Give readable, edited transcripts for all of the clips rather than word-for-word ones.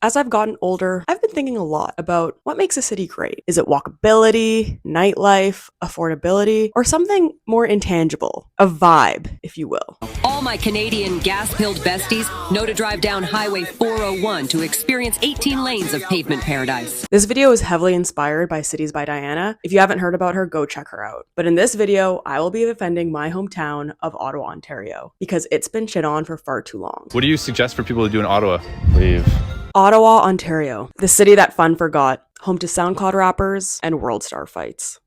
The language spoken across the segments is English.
As I've gotten older, I've been thinking a lot about what makes a city great. Is it walkability, nightlife, affordability, or something more intangible? A vibe, if you will. All my Canadian gas-pilled besties know to drive down Highway 401 to experience 18 lanes of pavement paradise. This video is heavily inspired by Cities by Diana. If you haven't heard about her, go check her out. But in this video, I will be defending my hometown of Ottawa, Ontario, because it's been shit on for far too long. What do you suggest for people to do in Ottawa? Leave. Ottawa, Ontario, the city that fun forgot, home to SoundCloud rappers and world star fights.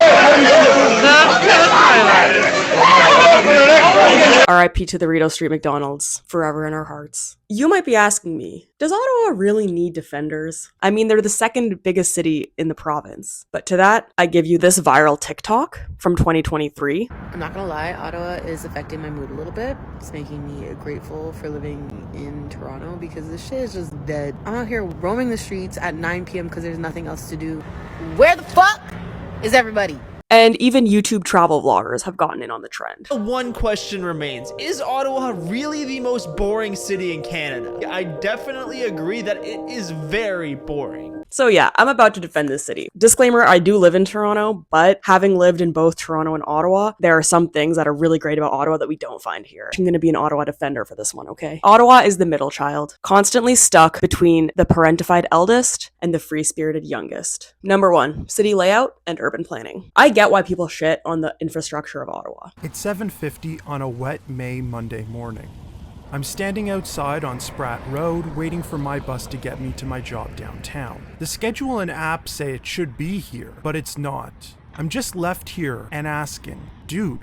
RIP to the Rideau Street McDonald's, forever in our hearts. You might be asking me, does Ottawa really need defenders? I mean, they're the second biggest city in the province. But to that, I give you this viral TikTok from 2023. I'm not gonna lie, Ottawa is affecting my mood a little bit. It's making me grateful for living in Toronto because this shit is just dead. I'm out here roaming the streets at 9 p.m. because there's nothing else to do. Where the fuck is everybody? And even YouTube travel vloggers have gotten in on the trend. One question remains. Is Ottawa really the most boring city in Canada? I definitely agree that it is very boring. So yeah, I'm about to defend this city. Disclaimer, I do live in Toronto, but having lived in both Toronto and Ottawa, there are some things that are really great about Ottawa that we don't find here. I'm gonna be an Ottawa defender for this one, okay? Ottawa is the middle child, constantly stuck between the parentified eldest and the free-spirited youngest. Number one, city layout and urban planning. I get why people shit on the infrastructure of Ottawa. It's 7:50 on a wet May Monday morning. I'm standing outside on Spratt Road waiting for my bus to get me to my job downtown. The schedule and app say it should be here, but it's not. I'm just left here and asking, dude,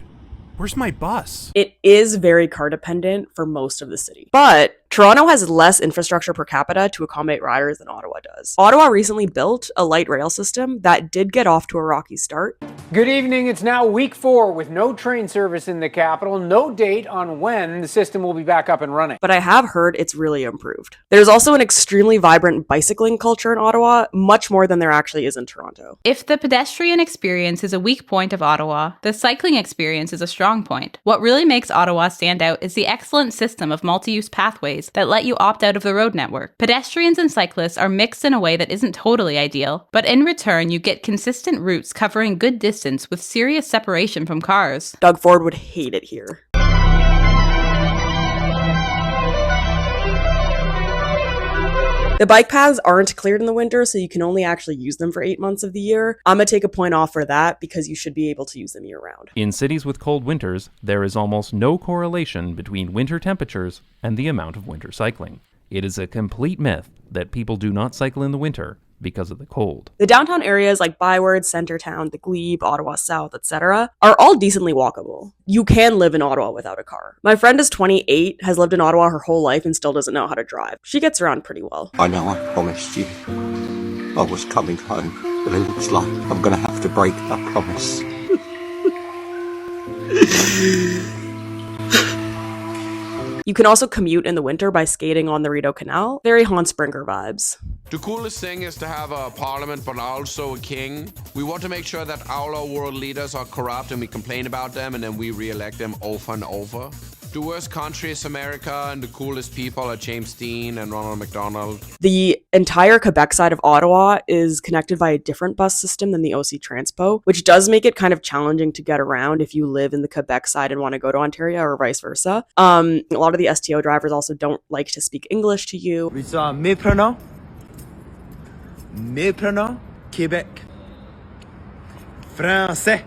where's my bus? It is very car dependent for most of the city, but Toronto has less infrastructure per capita to accommodate riders than Ottawa does. Ottawa recently built a light rail system that did get off to a rocky start. Good evening. It's now week 4 with no train service in the capital, no date on when the system will be back up and running. But I have heard it's really improved. There's also an extremely vibrant bicycling culture in Ottawa, much more than there actually is in Toronto. If the pedestrian experience is a weak point of Ottawa, the cycling experience is a strong point. What really makes Ottawa stand out is the excellent system of multi-use pathways that let you opt out of the road network. Pedestrians and cyclists are mixed in a way that isn't totally ideal, but in return you get consistent routes covering good distance with serious separation from cars. Doug Ford would hate it here. The bike paths aren't cleared in the winter, so you can only actually use them for 8 months of the year. I'm gonna take a point off for that because you should be able to use them year round. In cities with cold winters, there is almost no correlation between winter temperatures and the amount of winter cycling. It is a complete myth that people do not cycle in the winter because of the cold. The downtown areas like Byward, Centertown, the Glebe, Ottawa South, etc. are all decently walkable. You can live in Ottawa without a car. My friend is 28, has lived in Ottawa her whole life and still doesn't know how to drive. She gets around pretty well. I know I promised you I was coming home, but it looks like I'm gonna have to break that promise. You can also commute in the winter by skating on the Rideau Canal. Very Hans Springer vibes. The coolest thing is to have a parliament but also a king. We want to make sure that all our world leaders are corrupt and we complain about them and then we re-elect them over and over. The worst country is America and the coolest people are James Dean and Ronald McDonald. The entire Quebec side of Ottawa is connected by a different bus system than the OC Transpo, which does make it kind of challenging to get around if you live in the Quebec side and want to go to Ontario or vice versa. A lot of the STO drivers also don't like to speak English to you. Méprenant Québec. Français.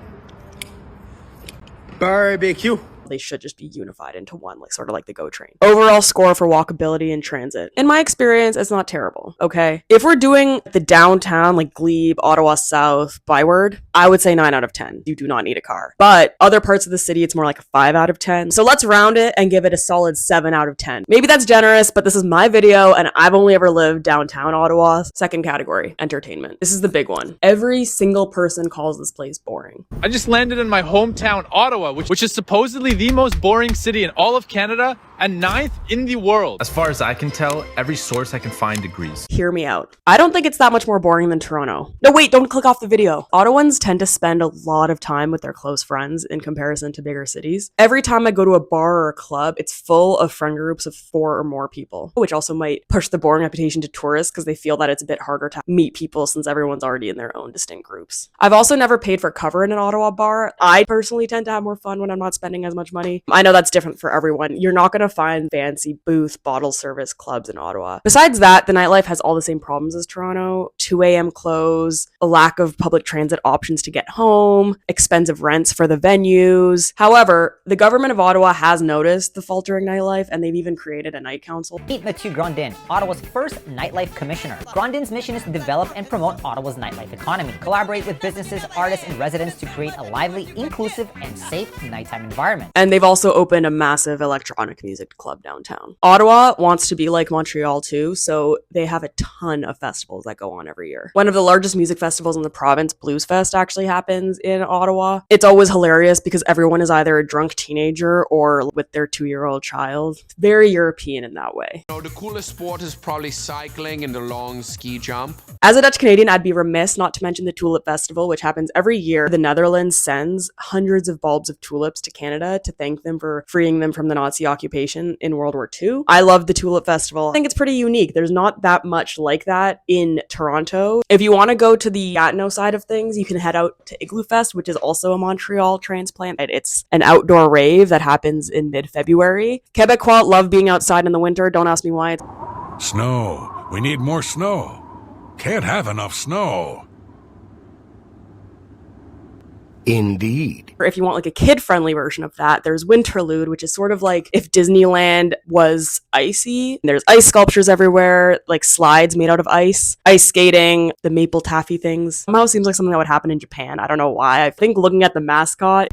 Barbecue. They should just be unified into one, like sort of like the GO train. Overall score for walkability and transit. In my experience, it's not terrible, okay? If we're doing the downtown, like Glebe, Ottawa South, Byward, I would say 9 out of 10. You do not need a car. But other parts of the city, it's more like a 5 out of 10. So let's round it and give it a solid 7 out of 10. Maybe that's generous, but this is my video and I've only ever lived downtown Ottawa. Second category, entertainment. This is the big one. Every single person calls this place boring. I just landed in my hometown, Ottawa, which is supposedly the most boring city in all of Canada, and 9th in the world. As far as I can tell, every source I can find agrees. Hear me out. I don't think it's that much more boring than Toronto. No, wait, don't click off the video. Ottawans tend to spend a lot of time with their close friends in comparison to bigger cities. Every time I go to a bar or a club, it's full of friend groups of 4 or more people, which also might push the boring reputation to tourists because they feel that it's a bit harder to meet people since everyone's already in their own distinct groups. I've also never paid for cover in an Ottawa bar. I personally tend to have more fun when I'm not spending as much money. I know that's different for everyone. You're not going to find fancy booth bottle service clubs in Ottawa. Besides that, the nightlife has all the same problems as Toronto. 2 a.m. close, a lack of public transit options to get home, expensive rents for the venues. However, the government of Ottawa has noticed the faltering nightlife, and they've even created a night council. Meet Mathieu Grandin, Ottawa's first nightlife commissioner. Grandin's mission is to develop and promote Ottawa's nightlife economy, collaborate with businesses, artists, and residents to create a lively, inclusive, and safe nighttime environment. And they've also opened a massive electronic music club downtown. Ottawa wants to be like Montreal too, so they have a ton of festivals that go on every year. One of the largest music festivals in the province, Blues Fest, actually happens in Ottawa. It's always hilarious because everyone is either a drunk teenager or with their 2-year-old child. Very European in that way. The coolest sport is probably cycling and the long ski jump. As a Dutch Canadian, I'd be remiss not to mention the Tulip Festival, which happens every year. The Netherlands sends hundreds of bulbs of tulips to Canada to thank them for freeing them from the Nazi occupation in World War II. I love the Tulip Festival. I think it's pretty unique. There's not that much like that in Toronto. If you want to go to the Gatineau side of things, you can head out to Igloo Fest, which is also a Montreal transplant. It's an outdoor rave that happens in mid-February. Quebecois love being outside in the winter. Don't ask me why. Snow. We need more snow. Can't have enough snow. Indeed. Or if you want like a kid-friendly version of that, there's Winterlude, which is sort of like if Disneyland was icy. There's ice sculptures everywhere, like slides made out of ice skating, the maple taffy things. Somehow seems like something that would happen in Japan. I don't know why. I think looking at the mascot.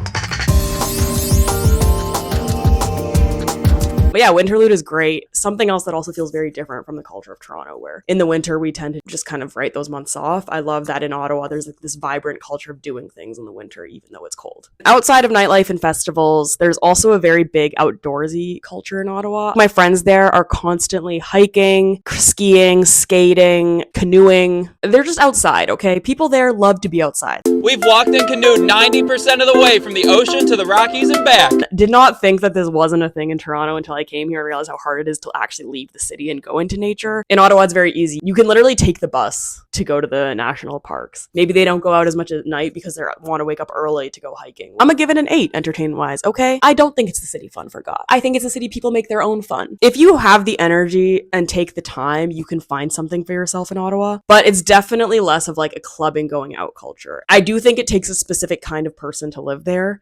But yeah, Winterlude is great. Something else that also feels very different from the culture of Toronto, where in the winter we tend to just kind of write those months off. I love that in Ottawa there's like this vibrant culture of doing things in the winter, even though it's cold. Outside of nightlife and festivals, there's also a very big outdoorsy culture in Ottawa. My friends there are constantly hiking, skiing, skating, canoeing. They're just outside, okay? People there love to be outside. We've walked and canoed 90% of the way from the ocean to the Rockies and back. Did not think that this wasn't a thing in Toronto until I came here and realized how hard it is to actually leave the city and go into nature. In Ottawa, it's very easy. You can literally take the bus to go to the national parks. Maybe they don't go out as much at night because they want to wake up early to go hiking. I'm gonna give it an 8, entertainment-wise, okay? I don't think it's the city fun for God. I think it's a city people make their own fun. If you have the energy and take the time, you can find something for yourself in Ottawa, but it's definitely less of like a clubbing going out culture. I do think it takes a specific kind of person to live there.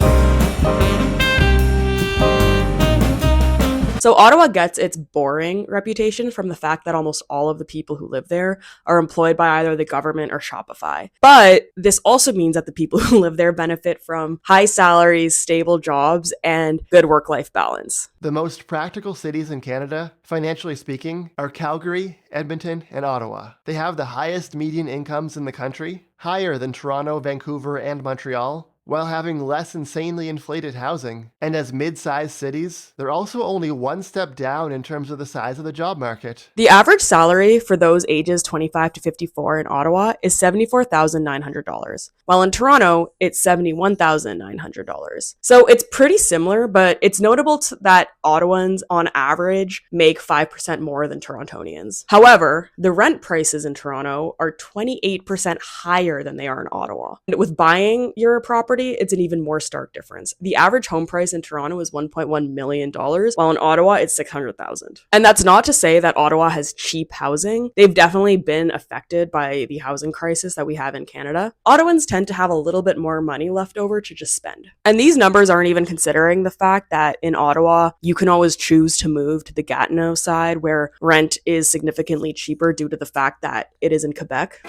So Ottawa gets its boring reputation from the fact that almost all of the people who live there are employed by either the government or Shopify. But this also means that the people who live there benefit from high salaries, stable jobs, and good work-life balance. The most practical cities in Canada, financially speaking, are Calgary, Edmonton, and Ottawa. They have the highest median incomes in the country, higher than Toronto, Vancouver, and Montreal, while having less insanely inflated housing. And as mid-sized cities, they're also only one step down in terms of the size of the job market. The average salary for those ages 25 to 54 in Ottawa is $74,900, while in Toronto, it's $71,900. So it's pretty similar, but it's notable that Ottawans, on average, make 5% more than Torontonians. However, the rent prices in Toronto are 28% higher than they are in Ottawa. And with buying your property, it's an even more stark difference. The average home price in Toronto is $1.1 million, while in Ottawa, it's $600,000. And that's not to say that Ottawa has cheap housing. They've definitely been affected by the housing crisis that we have in Canada. Ottawans tend to have a little bit more money left over to just spend. And these numbers aren't even considering the fact that in Ottawa, you can always choose to move to the Gatineau side, where rent is significantly cheaper due to the fact that it is in Quebec.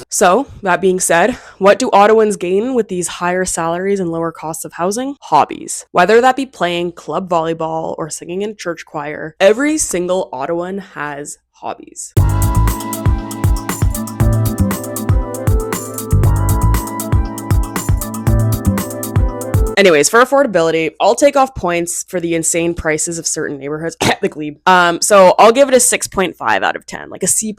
So, that being said, what do Ottawans gain with these higher salaries and lower costs of housing? Hobbies. Whether that be playing club volleyball or singing in a church choir, every single Ottawan has hobbies. Anyways, for affordability, I'll take off points for the insane prices of certain neighborhoods. The glebe. So I'll give it a 6.5 out of 10, like a C+.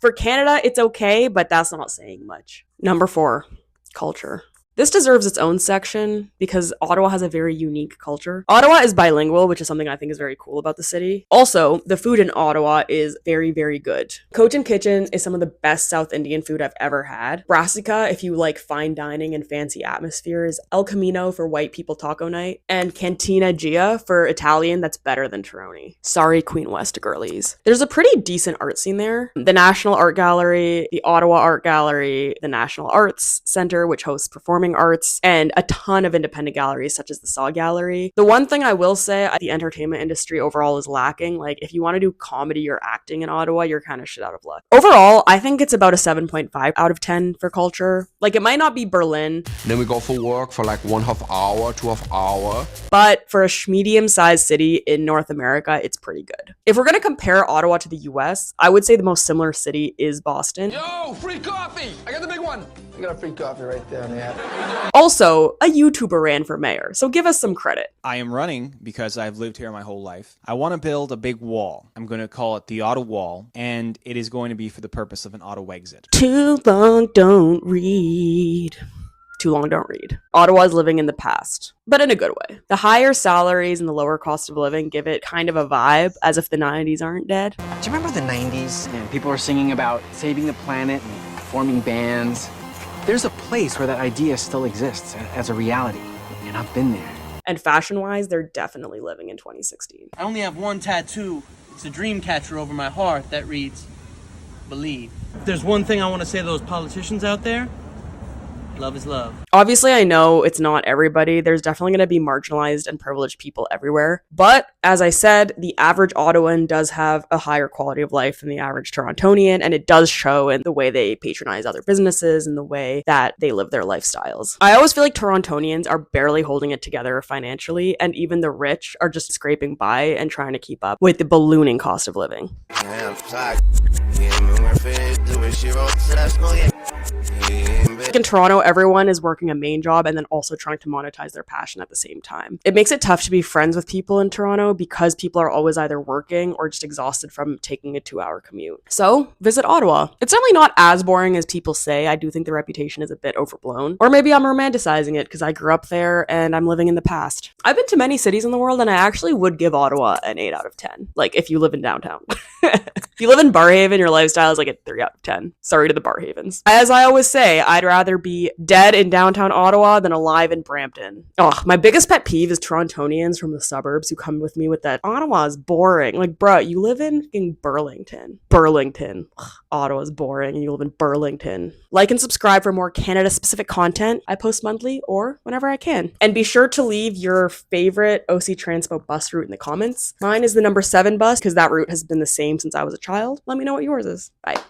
For Canada, it's okay, but that's not saying much. Number 4, culture. This deserves its own section because Ottawa has a very unique culture. Ottawa is bilingual, which is something I think is very cool about the city. Also, the food in Ottawa is very, very good. Cochin Kitchen is some of the best South Indian food I've ever had. Brassica, if you like fine dining and fancy atmospheres. El Camino for white people taco night. And Cantina Gia for Italian that's better than Tironi. Sorry, Queen West girlies. There's a pretty decent art scene there. The National Art Gallery, the Ottawa Art Gallery, the National Arts Center, which hosts performing arts, and a ton of independent galleries such as the Saw Gallery. The one thing I will say, the entertainment industry overall is lacking. Like, if you want to do comedy or acting in Ottawa, you're kind of shit out of luck. Overall, I think it's about a 7.5 out of 10 for culture. Like, it might not be Berlin. Then we go for work for like 1/2 hour, 2/2 hour. But for a medium-sized city in North America, it's pretty good. If we're going to compare Ottawa to the US, I would say the most similar city is Boston. Yo, free coffee! I got the big one! I got a free coffee right there, man. Also, a YouTuber ran for mayor, so give us some credit. I am running because I've lived here my whole life. I want to build a big wall. I'm going to call it the Ottawa Wall, and it is going to be for the purpose of an Ottawa exit. Too long, don't read. Too long, don't read. Ottawa is living in the past, but in a good way. The higher salaries and the lower cost of living give it kind of a vibe, as if the 90s aren't dead. Do you remember the 90s? And people were singing about saving the planet and forming bands. There's a place where that idea still exists as a reality, and I've been there. And fashion-wise, they're definitely living in 2016. I only have one tattoo. It's a dream catcher over my heart that reads, believe. If there's one thing I want to say to those politicians out there, love is love. Obviously, I know it's not everybody. There's definitely going to be marginalized and privileged people everywhere. But as I said, the average Ottawan does have a higher quality of life than the average Torontonian, and it does show in the way they patronize other businesses and the way that they live their lifestyles. I always feel like Torontonians are barely holding it together financially, and even the rich are just scraping by and trying to keep up with the ballooning cost of living. In Toronto, everyone is working a main job and then also trying to monetize their passion at the same time. It makes it tough to be friends with people in Toronto because people are always either working or just exhausted from taking a 2-hour commute. So, visit Ottawa. It's certainly not as boring as people say. I do think the reputation is a bit overblown. Or maybe I'm romanticizing it because I grew up there and I'm living in the past. I've been to many cities in the world and I actually would give Ottawa an 8 out of 10. Like, if you live in downtown. If you live in Barrhaven, your lifestyle is like a 3 out of 10. Sorry to the Barrhavens. As I always say, I'd rather be dead in downtown Ottawa than alive in Brampton. Oh, my biggest pet peeve is Torontonians from the suburbs who come with me with that Ottawa's boring. Like, bruh, you live in fucking Burlington. Burlington. Ugh, Ottawa's boring and you live in Burlington. Like and subscribe for more Canada-specific content. I post monthly or whenever I can. And be sure to leave your favorite OC Transpo bus route in the comments. Mine is the number 7 bus because that route has been the same since I was a child. Let me know what yours is. Bye.